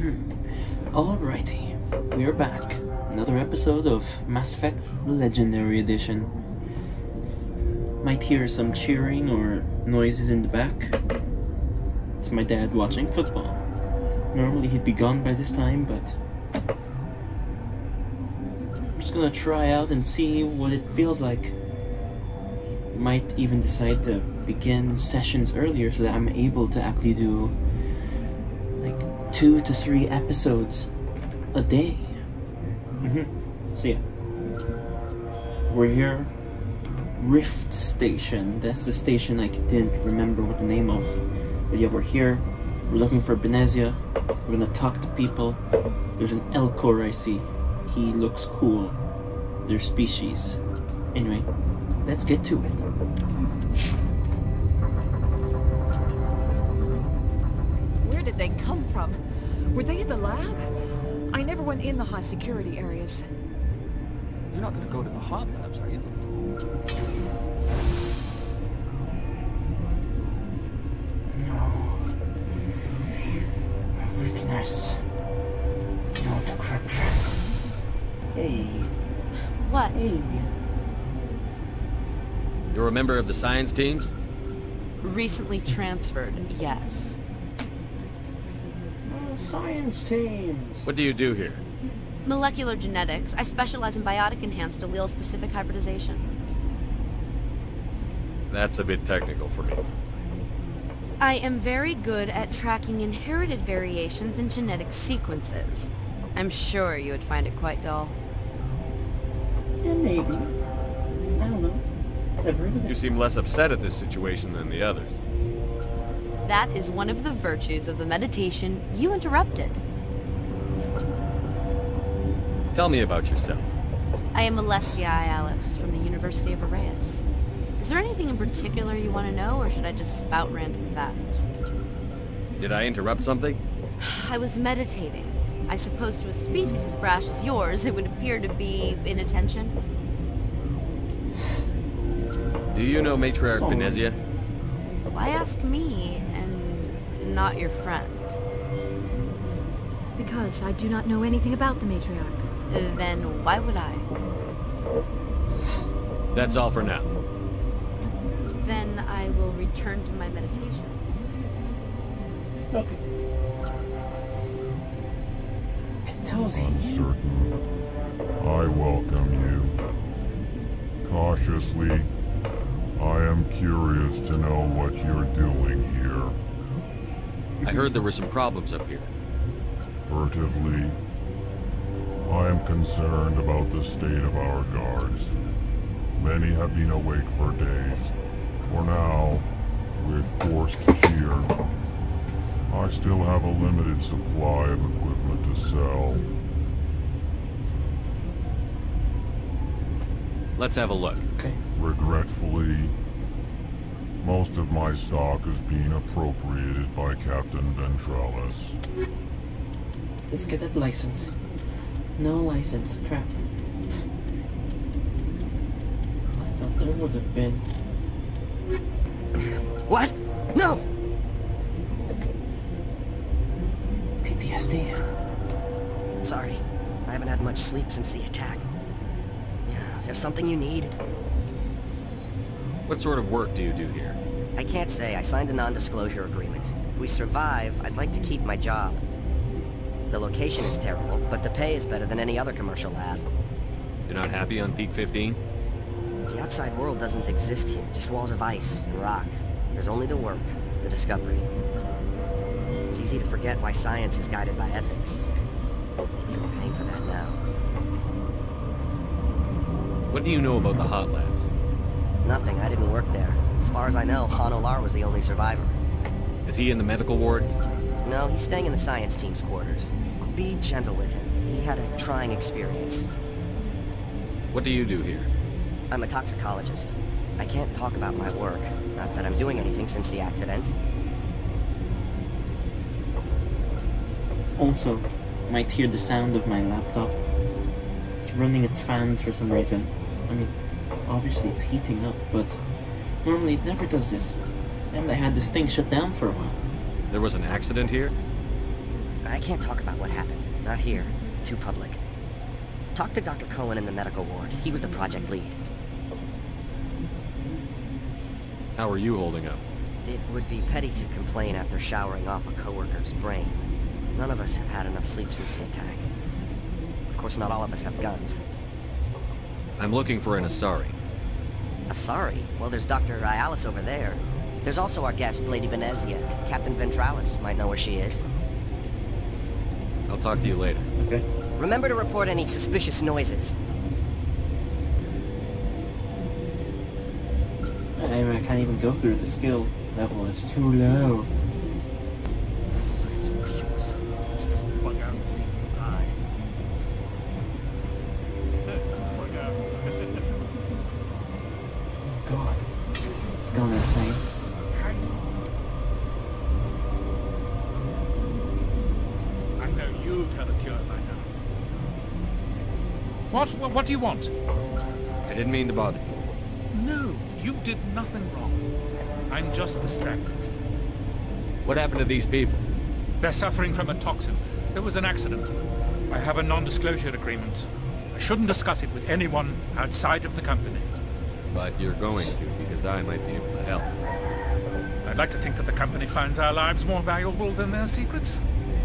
Alrighty, we are back. Another episode of Mass Effect Legendary Edition. Might hear some cheering or noises in the back. It's my dad watching football. Normally he'd be gone by this time, but I'm just gonna try out and see what it feels like. Might even decide to begin sessions earlier so that I'm able to actually do like 2 to 3 episodes a day. So yeah, we're here. Rift Station. That's the station I didn't remember what the name of. But yeah, we're here. We're looking for Benezia. We're gonna talk to people. There's an Elcor I see. He looks cool. Their species. Anyway, let's get to it. Where did they come from? Were they in the lab? I never went in the high security areas. You're not going to go to the hot labs, are you? No. Weakness. No decryption. Hey. What? Hey. You're a member of the science teams? Recently transferred, yes. Science teams. What do you do here? Molecular genetics. I specialize in biotic-enhanced allele-specific hybridization. That's a bit technical for me. I am very good at tracking inherited variations in genetic sequences. I'm sure you would find it quite dull. Yeah, maybe. I don't know. Never heard of it. You seem less upset at this situation than the others. That is one of the virtues of the meditation you interrupted. Tell me about yourself. I am Celestia Alice from the University of Arraeus. Is there anything in particular you want to know, or should I just spout random facts? Did I interrupt something? I was meditating. I suppose to a species as brash as yours, it would appear to be inattention. Do you know Matriarch Benezia? Why ask me, and not your friend? Because I do not know anything about the Matriarch. Then why would I? That's all for now. Then I will return to my meditations. Okay. Pitosi. Uncertain. I welcome you. Cautiously, I am curious to know what you're doing here. I heard there were some problems up here. Furtively, I am concerned about the state of our guards. Many have been awake for days. For now, with forced cheer, I still have a limited supply of equipment to sell. Let's have a look. Okay. Regretfully, most of my stock is being appropriated by Captain Ventrellis. Let's get that license. No license. Crap. I thought there would have been. What? No! PTSD. Sorry. I haven't had much sleep since the attack. Yeah, is there something you need? What sort of work do you do here? I can't say. I signed a non-disclosure agreement. If we survive, I'd like to keep my job. The location is terrible, but the pay is better than any other commercial lab. You're not happy on Peak 15? The outside world doesn't exist here, just walls of ice and rock. There's only the work, the discovery. It's easy to forget why science is guided by ethics. Maybe we're paying for that now. What do you know about the hot labs? Nothing, I didn't work there. As far as I know, Han Olar was the only survivor. Is he in the medical ward? No, he's staying in the science team's quarters. Be gentle with him. He had a trying experience. What do you do here? I'm a toxicologist. I can't talk about my work. Not that I'm doing anything since the accident. Also, might hear the sound of my laptop. It's running its fans for some reason. I mean, obviously it's heating up, but normally it never does this. And I had this thing shut down for a while. There was an accident here? I can't talk about what happened. Not here. Too public. Talk to Dr. Cohen in the medical ward. He was the project lead. How are you holding up? It would be petty to complain after showering off a coworker's brain. None of us have had enough sleep since the attack. Of course, not all of us have guns. I'm looking for an Asari. Asari? Well, there's Dr. Ialis over there. There's also our guest, Lady Benezia. Captain Ventralis might know where she is. I'll talk to you later. Okay. Remember to report any suspicious noises. I can't even go through the skill level. It's too low. God, it's going insane. I know you'd have a cure by now. What do you want? I didn't mean to bother you. No, you did nothing wrong. I'm just distracted. What happened to these people? They're suffering from a toxin. There was an accident. I have a non-disclosure agreement. I shouldn't discuss it with anyone outside of the company. But you're going to, because I might be able to help. I'd like to think that the company finds our lives more valuable than their secrets.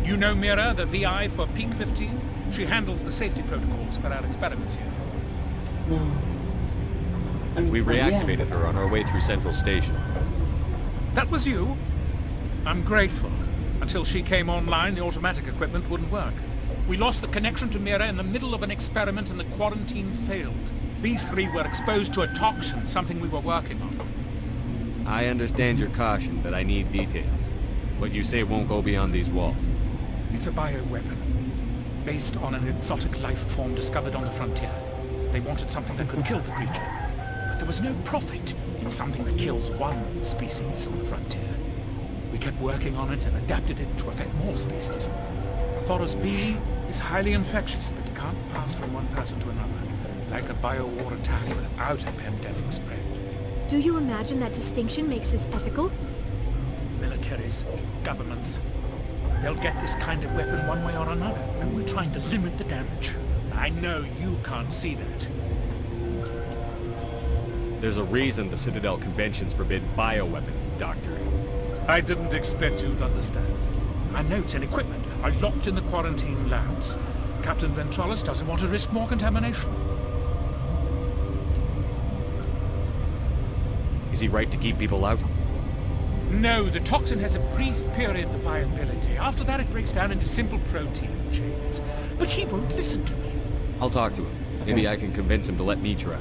You know Mira, the VI for Peak 15? She handles the safety protocols for our experiments here. No. We reactivated her on our way through Central Station. That was you? I'm grateful. Until she came online, the automatic equipment wouldn't work. We lost the connection to Mira in the middle of an experiment and the quarantine failed. These three were exposed to a toxin, something we were working on. I understand your caution, but I need details. What you say won't go beyond these walls. It's a bioweapon, based on an exotic life form discovered on the frontier. They wanted something that could kill the creature. But there was no profit in something that kills one species on the frontier. We kept working on it and adapted it to affect more species. Thoros B is highly infectious, but can't pass from one person to another, like a bio-war attack without a pandemic spread. Do you imagine that distinction makes this ethical? Militaries, governments, they'll get this kind of weapon one way or another, and we're trying to limit the damage. I know you can't see that. There's a reason the Citadel conventions forbid bioweapons, Doctor. I didn't expect you'd understand. Our notes and equipment are locked in the quarantine labs. Captain Ventralis doesn't want to risk more contamination. Is he right to keep people out? No, the toxin has a brief period of viability. After that it breaks down into simple protein chains. But he won't listen to me. I'll talk to him. Maybe I can convince him to let me try.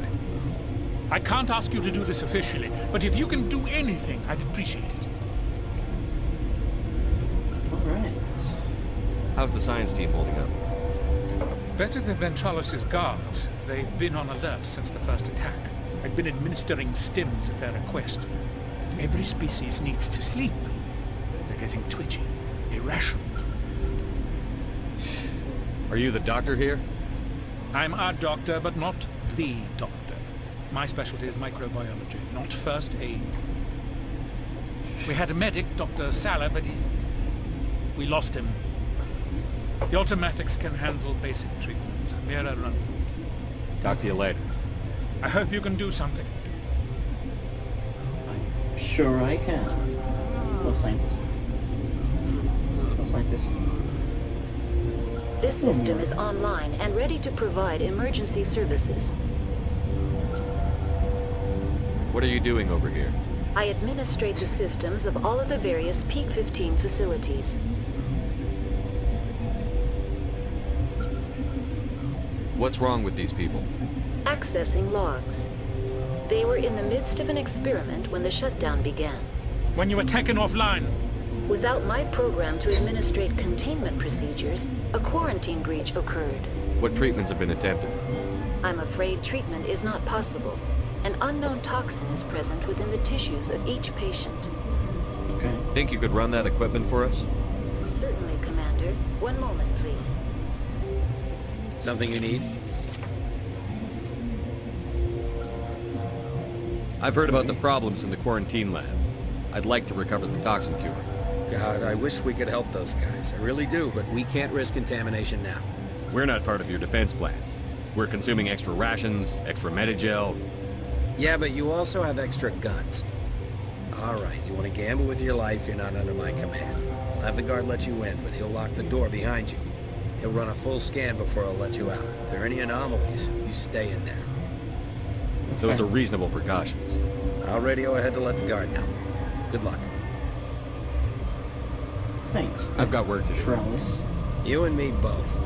I can't ask you to do this officially, but if you can do anything, I'd appreciate it. Alright. How's the science team holding up? Better than Ventralis' guards. They've been on alert since the first attack. I've been administering stims at their request. But every species needs to sleep. They're getting twitchy, irrational. Are you the doctor here? I'm a doctor, but not the doctor. My specialty is microbiology, not first aid. We had a medic, Dr. Sala, but we lost him. The automatics can handle basic treatment. Mira runs them. Talk to you later. I hope you can do something. I'm sure I can. No scientist. No scientist. This system is online and ready to provide emergency services. What are you doing over here? I administrate the systems of all of the various Peak 15 facilities. What's wrong with these people? Accessing logs. They were in the midst of an experiment when the shutdown began. When you were taken offline, Without my program to administrate containment procedures, a quarantine breach occurred. What treatments have been attempted? I'm afraid treatment is not possible. An unknown toxin is present within the tissues of each patient. Okay. Think you could run that equipment for us? Certainly, Commander. One moment, please. Something you need? I've heard about the problems in the quarantine lab. I'd like to recover the toxin cure. God, I wish we could help those guys. I really do, but we can't risk contamination now. We're not part of your defense plans. We're consuming extra rations, extra Medigel. Yeah, but you also have extra guns. Alright, you want to gamble with your life, you're not under my command. I'll have the guard let you in, but he'll lock the door behind you. He'll run a full scan before he'll let you out. If there are any anomalies, you stay in there. Those are reasonable precautions. I'll radio ahead to let the guard know. Good luck. Thanks. I've got work to do. Trellis. You and me both.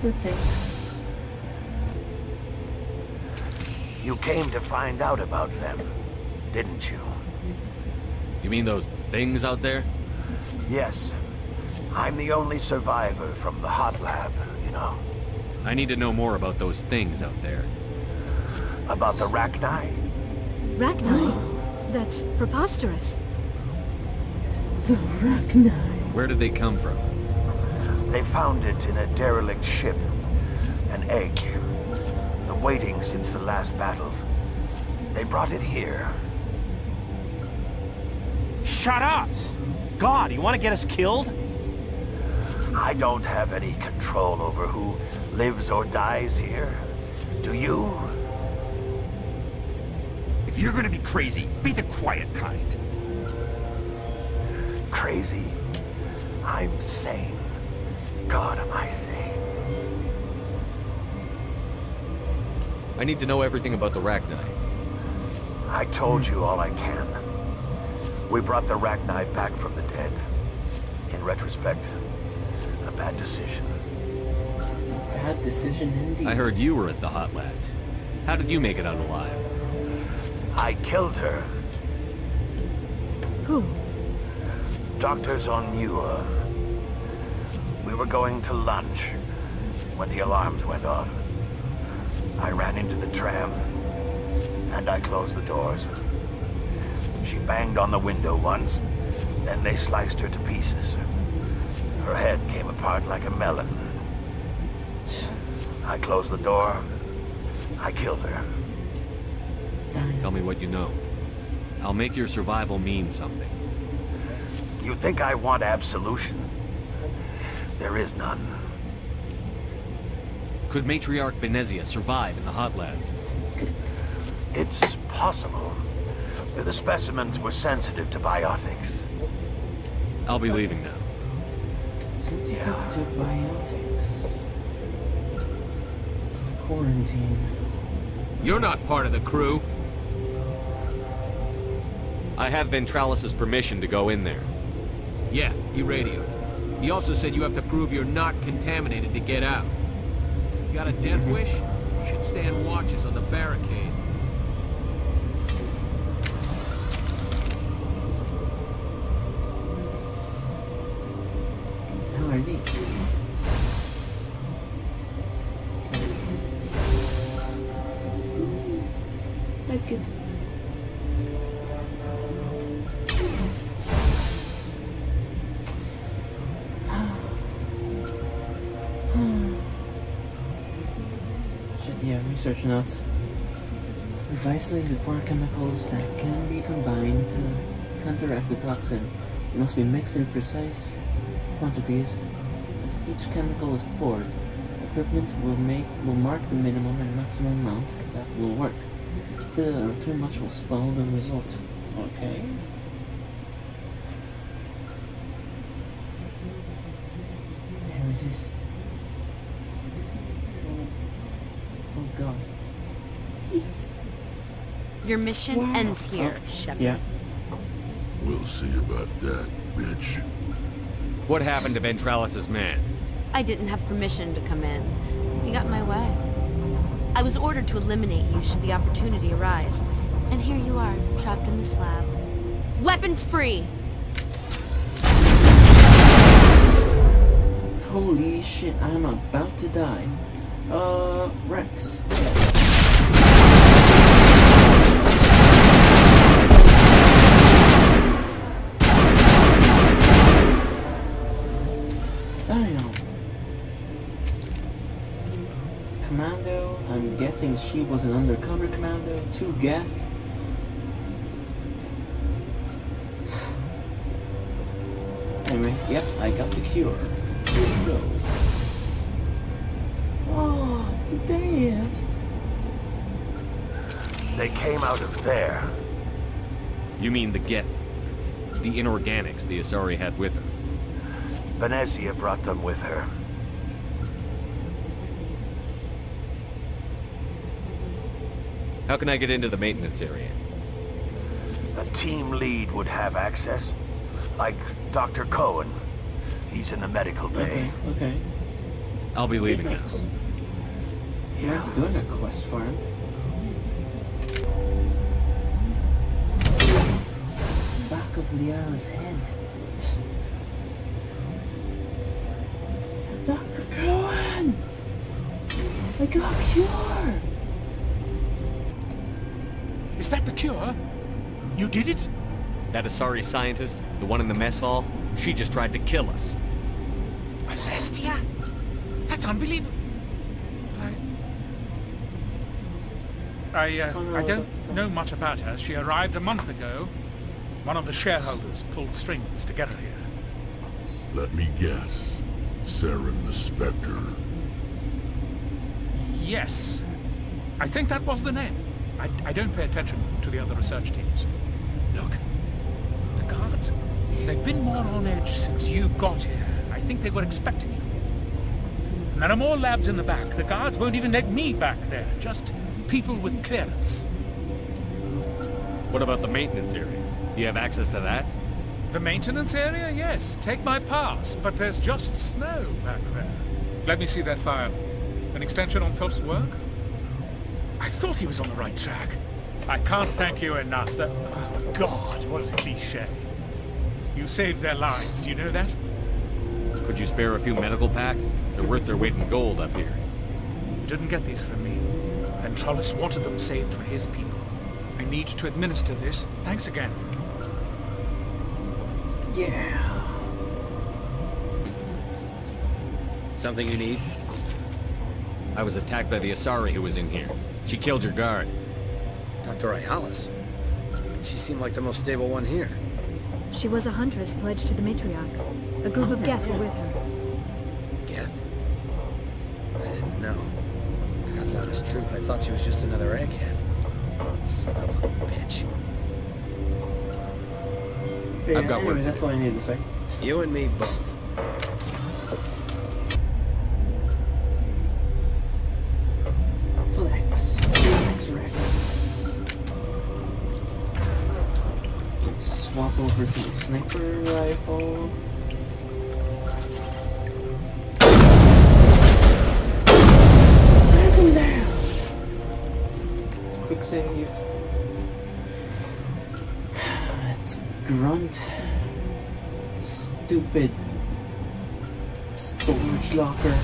Okay. You came to find out about them, didn't you? You mean those things out there? Yes. I'm the only survivor from the hot lab, you know. I need to know more about those things out there. About the Rachni? Rachni? That's preposterous. The Rachni. Where did they come from? They found it in a derelict ship. An egg. Waiting since the last battles. They brought it here. Shut up! God, you want to get us killed? I don't have any control over who lives or dies here. Do you? If you're gonna be crazy, be the quiet kind. Crazy? I'm sane. God, am I sane? I need to know everything about the Rachni. I told you all I can. We brought the Rachni back from the dead. In retrospect, a bad decision. Bad decision indeed. I heard you were at the hot labs. How did you make it out alive? I killed her. Who? Dr. Zonua. We were going to lunch when the alarms went off. I ran into the tram, and I closed the doors. She banged on the window once, then they sliced her to pieces. Her head came apart like a melon. I closed the door. I killed her. Tell me what you know. I'll make your survival mean something. You think I want absolution? There is none. Could Matriarch Benezia survive in the hot labs? It's possible. The specimens were sensitive to biotics. I'll be leaving now. Sensitive to biotics. It's the quarantine. You're not part of the crew. I have Ventralis' permission to go in there. Yeah, he radioed. He also said you have to prove you're not contaminated to get out. You got a death wish? You should stand watches on the barricade. How are these? I could... Yeah, research notes. We've isolated 4 chemicals that can be combined to counteract the toxin. It must be mixed in precise quantities. As each chemical is poured, equipment will mark the minimum and maximum amount that will work. Too much will spoil the result. Okay. There it is. Oh god. Your mission ends here, Shepard. Yeah. We'll see about that, bitch. What happened to Ventralis' man? I didn't have permission to come in. He got in my way. I was ordered to eliminate you should the opportunity arise. And here you are, trapped in this lab. Weapons free! Holy shit, I'm about to die. Rex. Damn. Commando, I'm guessing she was an undercover commando. 2 Geth. Anyway, yep, I got the cure. Here we go. Oh, Dad. They came out of there. You mean the inorganics the Asari had with her? Benezia brought them with her. How can I get into the maintenance area? A team lead would have access. Like Dr. Cohen. He's in the medical bay. Okay. I'll be leaving now. Yeah, I'm doing a quest for him. Back of Liara's head. Dr. Cohen! I got a cure! Is that the cure? You did it? That Asari scientist, the one in the mess hall, she just tried to kill us. Benezia? That's unbelievable. I don't know much about her. She arrived a month ago. One of the shareholders pulled strings to get her here. Let me guess. Saren the Spectre. Yes. I think that was the name. I don't pay attention to the other research teams. Look. The guards. They've been more on edge since you got here. I think they were expecting you. And there are more labs in the back. The guards won't even let me back there. Just people with clearance. What about the maintenance area? Do you have access to that? The maintenance area? Yes. Take my pass. But there's just snow back there. Let me see that file. An extension on Phelps' work? I thought he was on the right track. I can't thank you enough. That... Oh, God, what a cliché. You saved their lives. Do you know that? Could you spare a few medical packs? They're worth their weight in gold up here. You didn't get these from me. Ventrollis wanted them saved for his people. I need to administer this. Thanks again. Yeah. Something you need? I was attacked by the Asari who was in here. She killed your guard. Dr. Ayalis? She seemed like the most stable one here. She was a huntress pledged to the Matriarch. A group of Geth were with her. Geth? I didn't know. God's honest truth, I thought she was just another egghead. Son of a bitch. Yeah, I've got anyway, work. that's all I needed to say. You and me both. Flex Rex. Let's swap over to the sniper rifle. Knock him down. Quick save. Let's grunt. Stupid storage locker.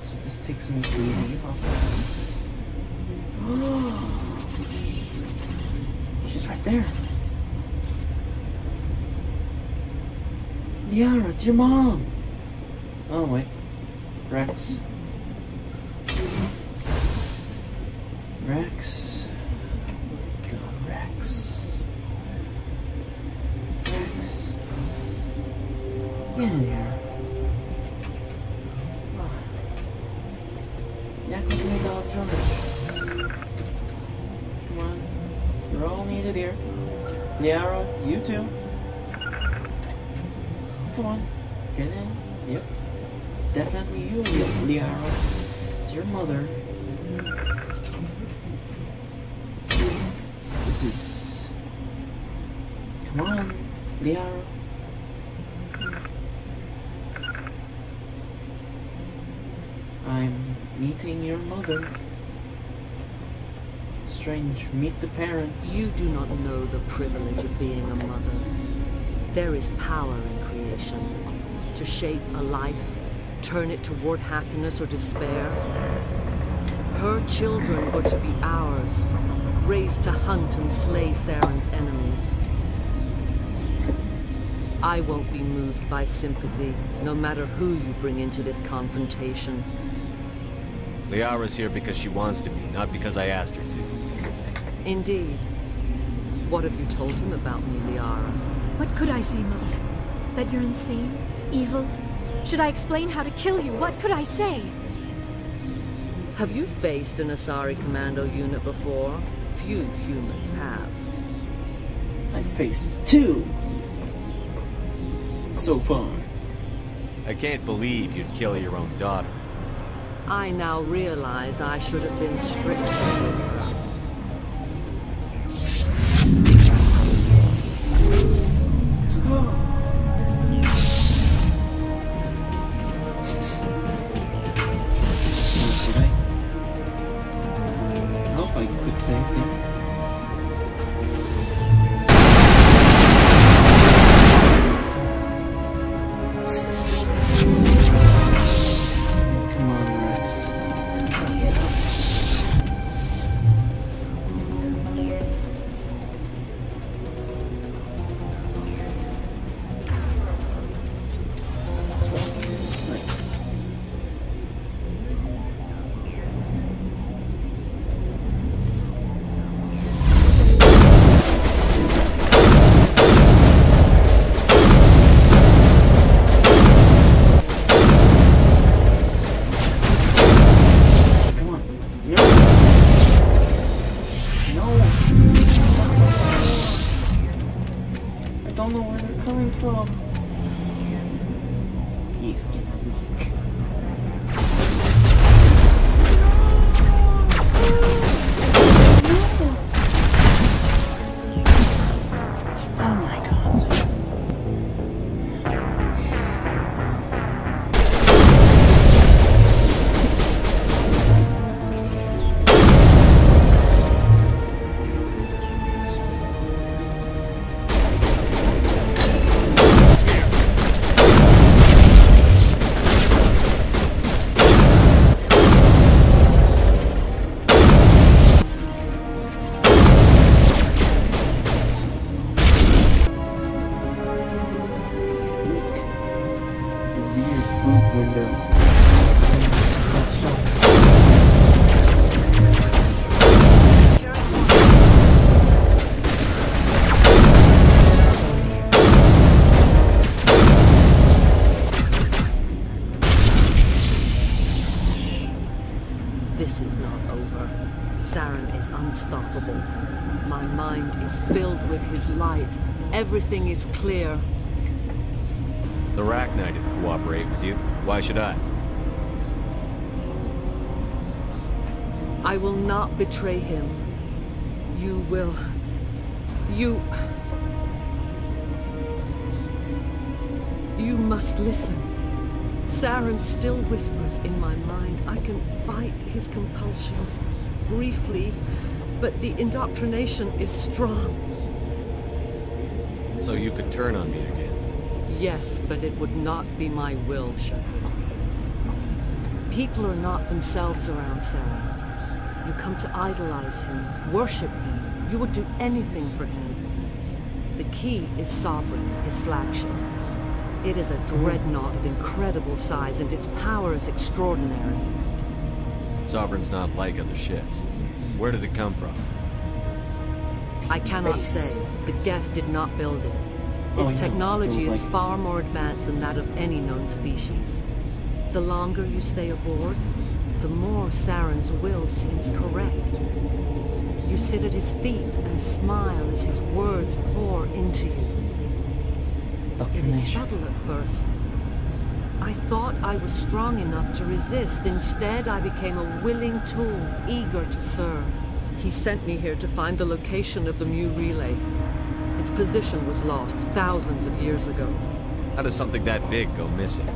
So this takes me to the office. She's right there. Liara, it's your mom. Oh wait, Rex. Rex. God, Rex. Rex. Get in here. Yeah, come to me, dog, George. Come on. You're all needed here. Liara, you too. Come on. Get in. Yep. Definitely you, Liara. It's your mother. This is... Come on, Liara. I'm meeting your mother. Strange, meet the parents. You do not know the privilege of being a mother. There is power in creation. To shape a life, turn it toward happiness or despair. Her children were to be ours, raised to hunt and slay Saren's enemies. I won't be moved by sympathy, no matter who you bring into this confrontation. Liara's here because she wants to be, not because I asked her to. Indeed. What have you told him about me, Liara? What could I say, Mother? That you're insane? Evil? Should I explain how to kill you? What could I say? Have you faced an Asari commando unit before? Few humans have. I faced 2 so far. I can't believe you'd kill your own daughter. I now realize I should have been stricter with her. This is not over. Saren is unstoppable. My mind is filled with his light. Everything is clear. The Arachnite would cooperate with you. Why should I? I will not betray him. You will. You must listen. Saren still whispers in my mind. I can fight his compulsions briefly, but the indoctrination is strong. So you could turn on me again? Yes, but it would not be my will, Shepard. People are not themselves around Saren. You come to idolize him, worship him. You would do anything for him. The key is Sovereign, his flagship. It is a dreadnought of incredible size, and its power is extraordinary. Sovereign's not like other ships. Where did it come from? I cannot say. The Geth did not build it. Its technology is far more advanced than that of any known species. The longer you stay aboard, the more Saren's will seems correct. You sit at his feet and smile as his words pour into you. It is subtle at first. I thought I was strong enough to resist. Instead, I became a willing tool, eager to serve. He sent me here to find the location of the Mu relay. Its position was lost thousands of years ago. How does something that big go missing?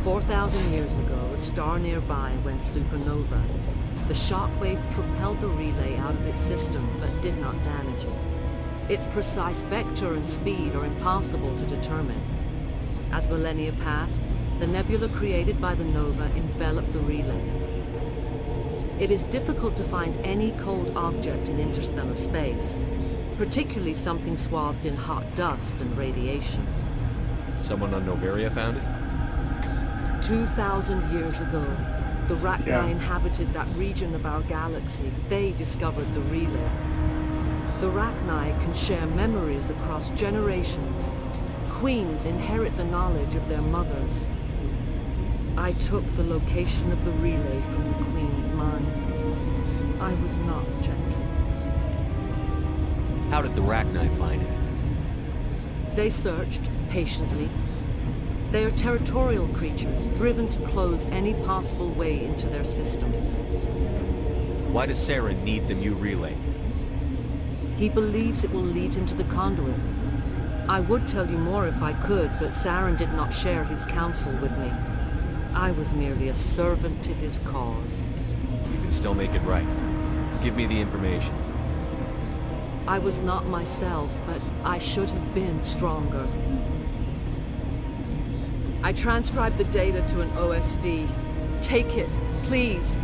4,000 years ago, a star nearby went supernova. The shockwave propelled the relay out of its system, but did not damage it. Its precise vector and speed are impossible to determine. As millennia passed, the nebula created by the nova enveloped the relay. It is difficult to find any cold object in interstellar space, particularly something swathed in hot dust and radiation. Someone on Noveria found it? 2,000 years ago, the Rachni inhabited that region of our galaxy. They discovered the relay. The Rachni can share memories across generations, queens inherit the knowledge of their mothers. I took the location of the relay from the queen's mind. I was not gentle. How did the Rachni find it? They searched, patiently. They are territorial creatures, driven to close any possible way into their systems. Why does Saren need the new relay? He believes it will lead him to the conduit. I would tell you more if I could, but Saren did not share his counsel with me. I was merely a servant to his cause. You can still make it right. Give me the information. I was not myself, but I should have been stronger. I transcribed the data to an OSD. Take it, please.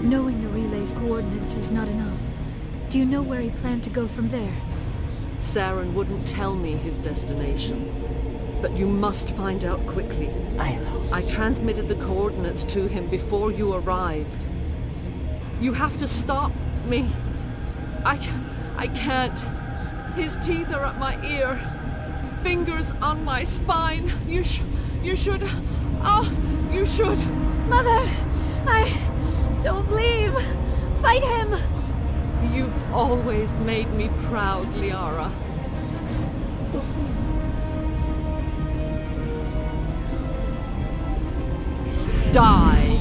Knowing the relay's coordinates is not enough. Do you know where he planned to go from there? Saren wouldn't tell me his destination. But you must find out quickly. I transmitted the coordinates to him before you arrived. You have to stop me. I can't. His teeth are at my ear. Fingers on my spine. You should... Oh, you should... Mother! Don't leave! Fight him! You've always made me proud, Liara. So sweet. Die!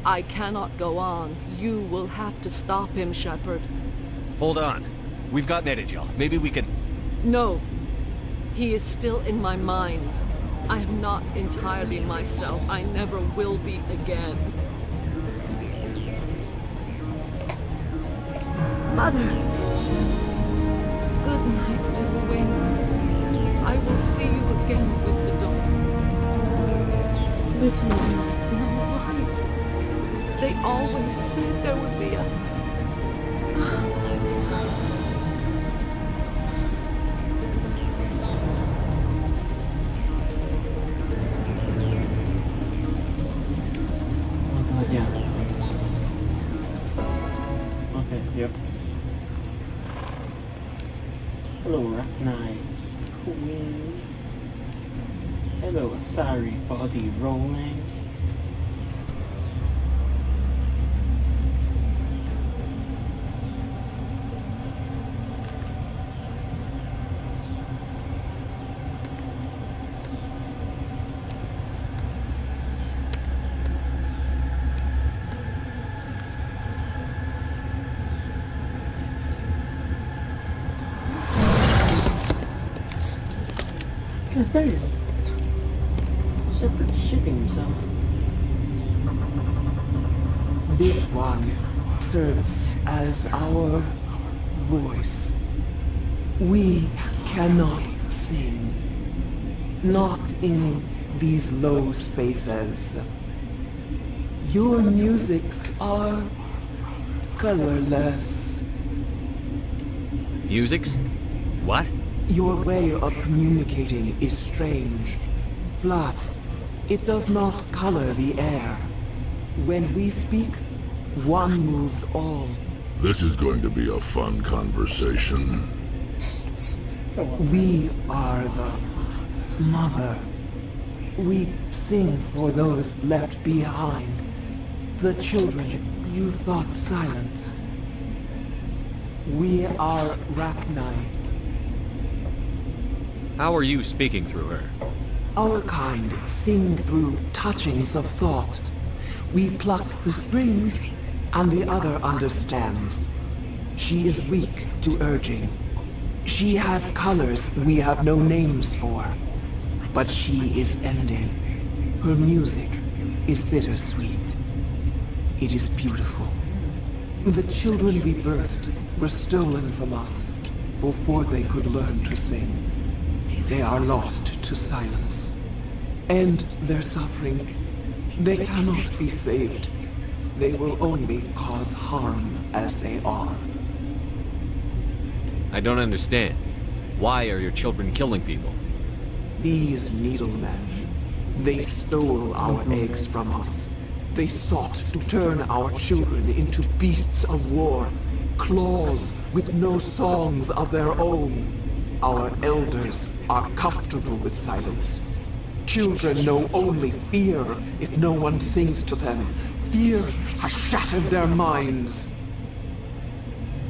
I cannot go on. You will have to stop him, Shepard. Hold on. We've got Benezia. Maybe we can... No. He is still in my mind. I am not entirely myself. I never will be again. Mother! Good night, little wing. I will see you again with the dawn. Little wing. They always said there would be a... Oh god, yeah. Okay, yep. Hello, Rachni Queen. Hello, Asari body rolling. God damn. Shepard shitting himself. This one serves as our voice. We cannot sing. Not in these low spaces. Your musics are colorless. Musics? What? Your way of communicating is strange. Flat. It does not color the air. When we speak, one moves all. This is going to be a fun conversation. We are the mother. We sing for those left behind. The children you thought silenced. We are Rachni. How are you speaking through her? Our kind sing through touchings of thought. We pluck the strings, and the other understands. She is weak to urging. She has colors we have no names for. But she is ending. Her music is bittersweet. It is beautiful. The children we birthed, were stolen from us before they could learn to sing. They are lost to silence. And their suffering, they cannot be saved. They will only cause harm as they are. I don't understand. Why are your children killing people? These needlemen, they stole our eggs from us. They sought to turn our children into beasts of war, claws with no songs of their own. Our elders are comfortable with silence. Children know only fear if no one sings to them. Fear has shattered their minds.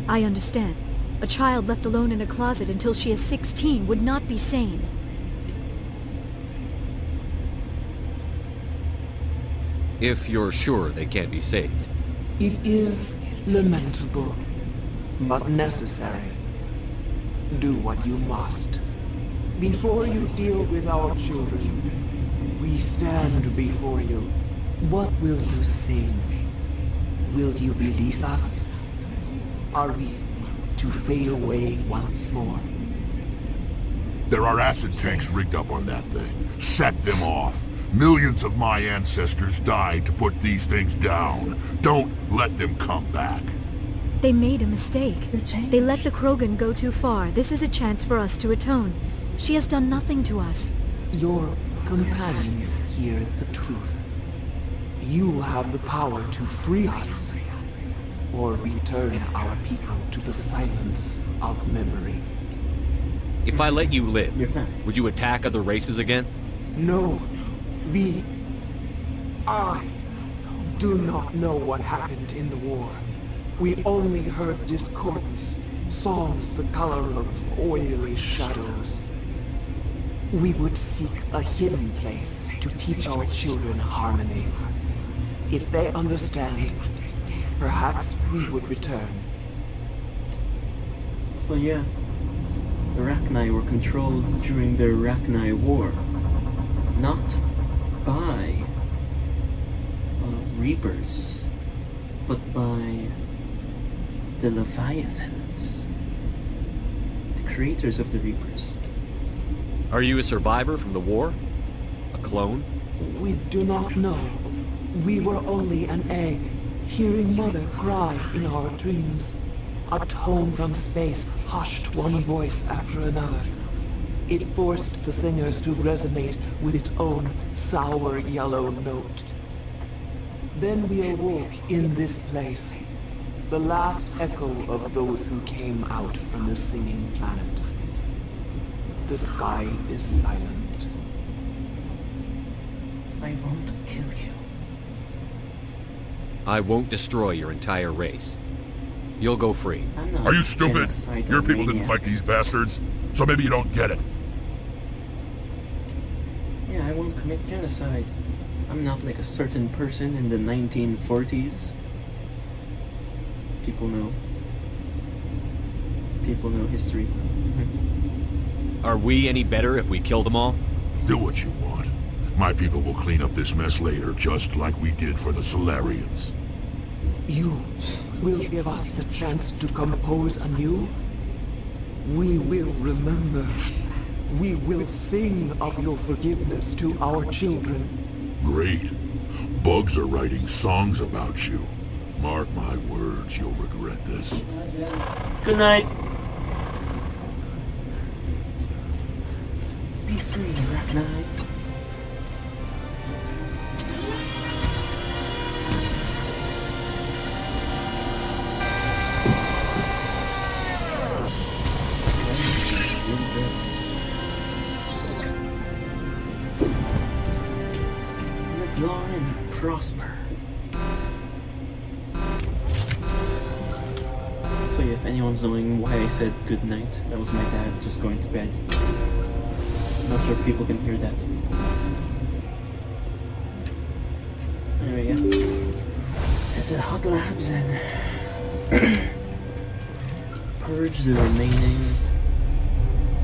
I understand. A child left alone in a closet until she is 16 would not be sane. If you're sure they can't be saved. It is lamentable, but necessary. Do what you must. Before you deal with our children, we stand before you. What will you sing? Will you release us? Are we to fade away once more? There are acid tanks rigged up on that thing. Set them off. Millions of my ancestors died to put these things down. Don't let them come back. They made a mistake. They let the Krogan go too far. This is a chance for us to atone. She has done nothing to us. Your companions hear the truth. You have the power to free us, or return our people to the silence of memory. If I let you live, would you attack other races again? No. I do not know what happened in the war. We only heard discordance, songs the color of oily shadows. We would seek a hidden place to teach our children harmony. If they understand, perhaps we would return. So yeah, the Rachni were controlled during the Rachni War. Not by Reapers, but by the Leviathans, the creators of the Reapers. Are you a survivor from the war? A clone? We do not know. We were only an egg, hearing Mother cry in our dreams. A tone from space hushed one voice after another. It forced the singers to resonate with its own sour yellow note. Then we awoke in this place, the last echo of those who came out from the singing planet. The sky is silent. I won't kill you. I won't destroy your entire race. You'll go free. Are you stupid? Your people didn't fight these bastards, so maybe you don't get it. Yeah, I won't commit genocide. I'm not like a certain person in the 1940s. People know. People know history. Are we any better if we kill them all? Do what you want. My people will clean up this mess later, just like we did for the Solarians. You will give us the chance to compose anew? We will remember. We will sing of your forgiveness to our children. Great. Bugs are writing songs about you. Mark my words, you'll regret this. Good night. Be free, Rachni. Live long and prosper. So yeah, if anyone's knowing why I said good night, that was my dad just going to bed. Not sure if people can hear that. Anyway, yeah. Set to the hot labs and purge the remaining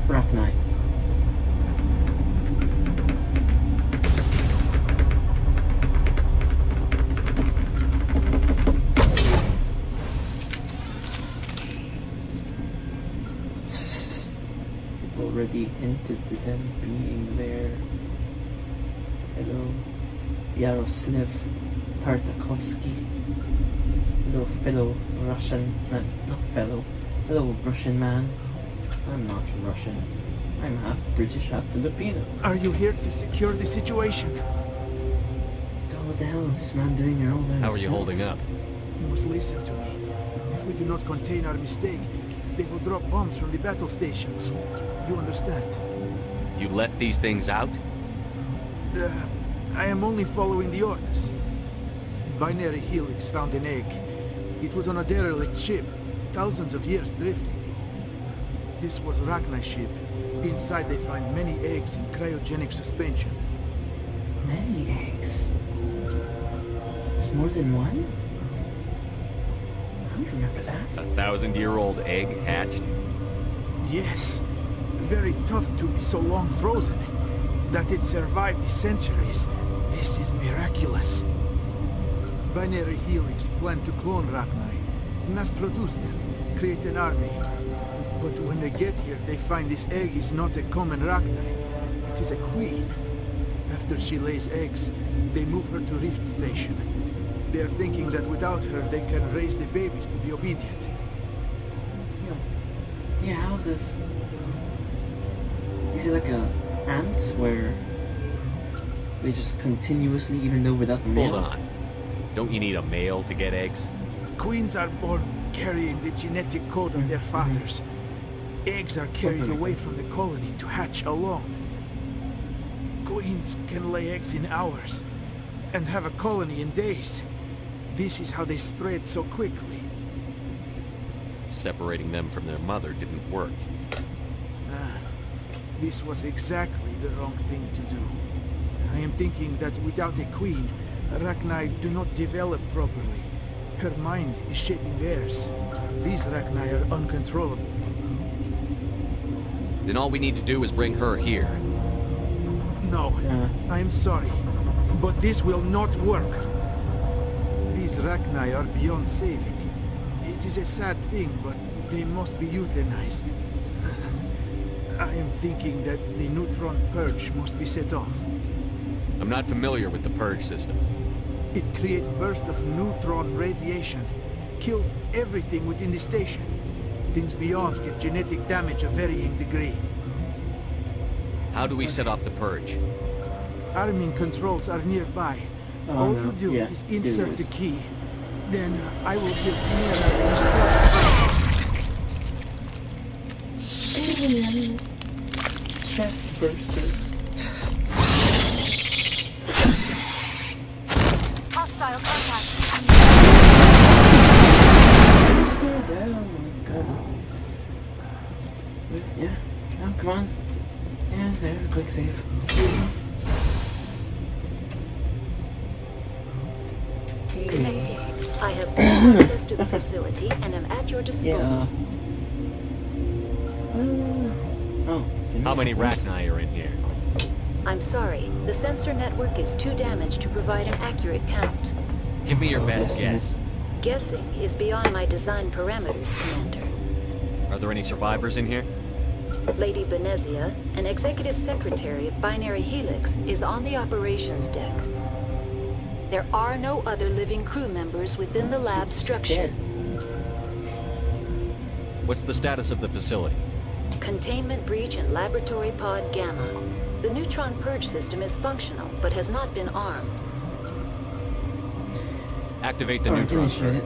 Rachni. I've already hinted to them being there. Hello, Yaroslav Tartakovsky. Hello, fellow Russian, not fellow, Russian man. I'm not Russian. I'm half British, half Filipino. Are you here to secure the situation? God, what the hell is this man doing here all by himself? How are you holding up? You must listen to me. If we do not contain our mistake, they will drop bombs from the battle stations. You understand? You let these things out? I am only following the orders. Binary Helix found an egg. It was on a derelict ship, thousands of years drifting. This was Rachni's ship. Inside they find many eggs in cryogenic suspension. Many eggs? There's more than one? I don't remember that. 1,000-year-old egg hatched? Yes. Very tough to be so long frozen. That it survived the centuries. This is miraculous. Binary Helix planned to clone Rachni, mass-produce them, create an army. But when they get here, they find this egg is not a common Rachni. It is a queen. After she lays eggs, they move her to Rift Station. They are thinking that without her, they can raise the babies to be obedient. Yeah, how does... Is it like a ant where they just continuously, even though without the male? Hold on. Don't you need a male to get eggs? Queens are born carrying the genetic code of their fathers. Eggs are carried away from the colony to hatch alone. Queens can lay eggs in hours and have a colony in days. This is how they spread so quickly. Separating them from their mother didn't work. This was exactly the wrong thing to do. I am thinking that without a queen, Rachni do not develop properly. Her mind is shaping theirs. These Rachni are uncontrollable. Then all we need to do is bring her here. No, I am sorry, but this will not work. These Rachni are beyond saving. It is a sad thing, but they must be euthanized. I am thinking that the neutron purge must be set off. I'm not familiar with the purge system. It creates bursts of neutron radiation, kills everything within the station. Things beyond get genetic damage of varying degree. How do we set off the purge? Arming controls are nearby. All you do is insert the key. Then I will give Liara Alien chest burster. Hostile contact. Still down. Oh my god. Yeah. Oh, come on. Yeah, there. Quick save. Connecting. I have full access to the facility and am at your disposal. How many Rachni are in here? I'm sorry. The sensor network is too damaged to provide an accurate count. Give me your best guess. Guessing is beyond my design parameters, Commander. Are there any survivors in here? Lady Benezia, an executive secretary of Binary Helix, is on the operations deck. There are no other living crew members within the lab structure. What's the status of the facility? Containment breach in Laboratory Pod Gamma. The neutron purge system is functional, but has not been armed. Activate the neutron purge.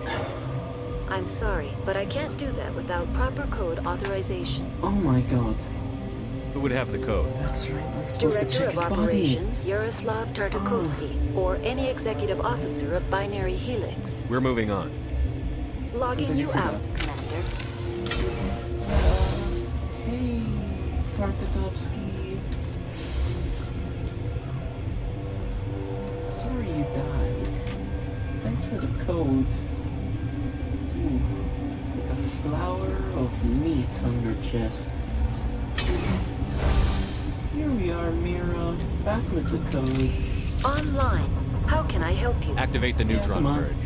I'm sorry, but I can't do that without proper code authorization. Oh my god. Who would have the code? That's right. I'm supposed to Director check of his Operations, Yaroslav Tartakovsky, or any executive officer of Binary Helix. We're moving on. Logging you out, Commander. Hey, Tartakovsky. Sorry you died. Thanks for the code. Ooh, like a flower of meat on your chest. Here we are, Mira. Back with the code. Online. How can I help you? Activate the neutron purge.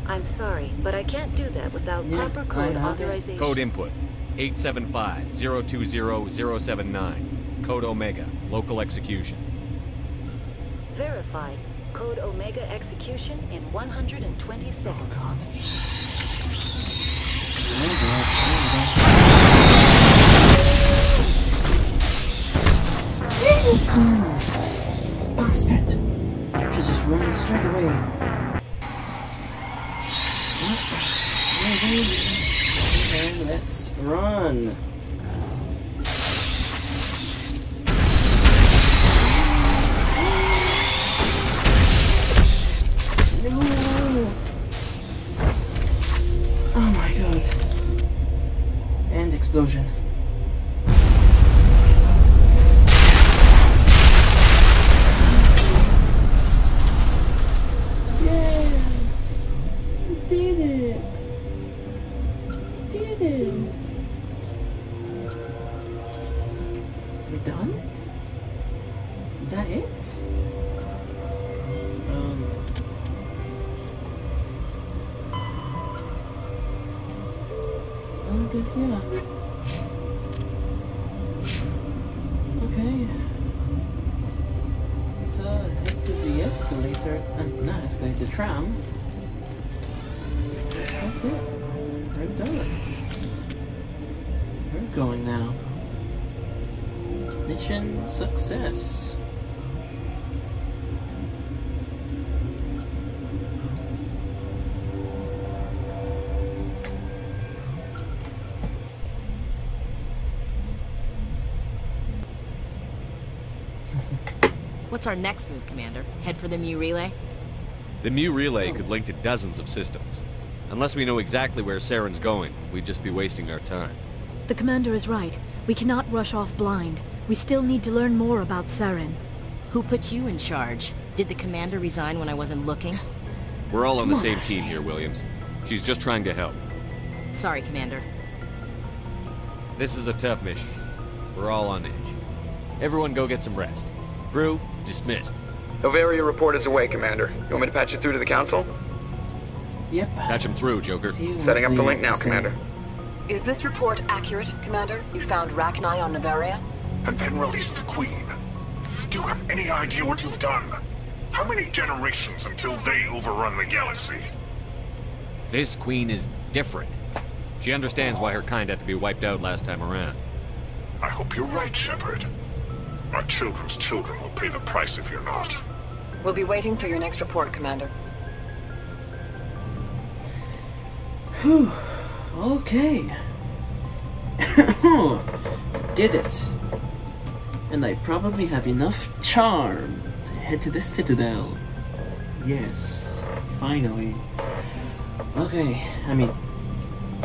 I'm sorry, but I can't do that without proper code authorization. Code input. 875-020-079. Code Omega. Local execution. Verified. Code Omega execution in 120 seconds. Bastard! She's just running straight away. Okay, let's run. No! Oh my god. And explosion. We're done? Is that it? Oh, good, yeah. Okay. Let's head to the escalator. Not escalator, the tram. That's it. We're done. We're going now. Mission success. What's our next move, Commander? Head for the Mu relay? The Mu relay could link to dozens of systems. Unless we know exactly where Saren's going, we'd just be wasting our time. The Commander is right. We cannot rush off blind. We still need to learn more about Saren. Who put you in charge? Did the Commander resign when I wasn't looking? We're all on the same team here, Williams. She's just trying to help. Sorry, Commander. This is a tough mission. We're all on edge. Everyone go get some rest. Crew, dismissed. Novaria report is away, Commander. You want me to patch it through to the Council? Yep. Patch him through, Joker. Setting up the link now, Commander. Is this report accurate, Commander? You found Rachni on Novaria? And then released the Queen. Do you have any idea what you've done? How many generations until they overrun the galaxy? This Queen is different. She understands why her kind had to be wiped out last time around. I hope you're right, Shepard. My children's children will pay the price if you're not. We'll be waiting for your next report, Commander. Whew. Okay. Did it. And I probably have enough charm to head to the Citadel. Yes, finally. Okay, I mean,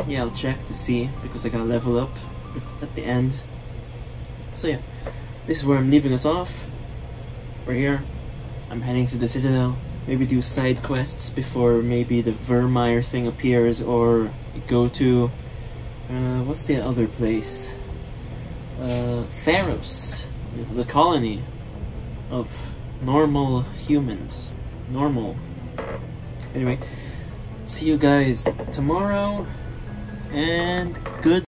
yeah, I'll check to see, because I gotta level up at the end. So yeah, this is where I'm leaving us off. We're here. I'm heading to the Citadel. Maybe do side quests before maybe the Vermeer thing appears, or go to what's the other place? Theros, the colony of normal humans. Normal. Anyway, see you guys tomorrow, and good